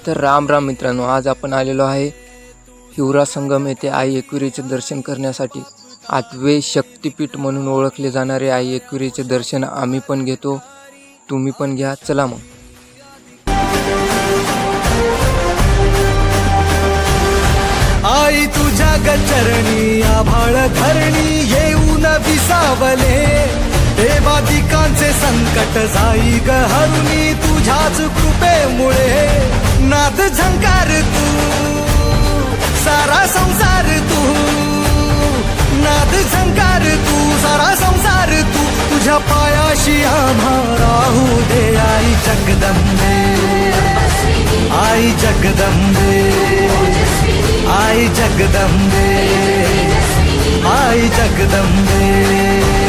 तर राम राम मित्रांनो, आज आपण आलेलो आहे हिवरा संगम येथे आई एकविरेचे दर्शन करण्यासाठी। 8वे शक्तिपीठ म्हणून ओळखले जाणारे आई एकविरेचे दर्शन आम्ही पण घेतो, तुम्ही पण घ्या। चला मग। आई तुझ्या गचरणी आभाळ धरणी येऊन विसावले, देवादिकांचे संकट जाई ग हरुणी तुझ्याच कृपेमुळे। नाद झंकार तू सारा संसार तू, नाद झंकार तू सारा संसार तू, तुझ्या पायाशी आम्हा राहू दे आई जगदंबे, आई जगदंबे, आई जगदंबे, आई जगदंबे।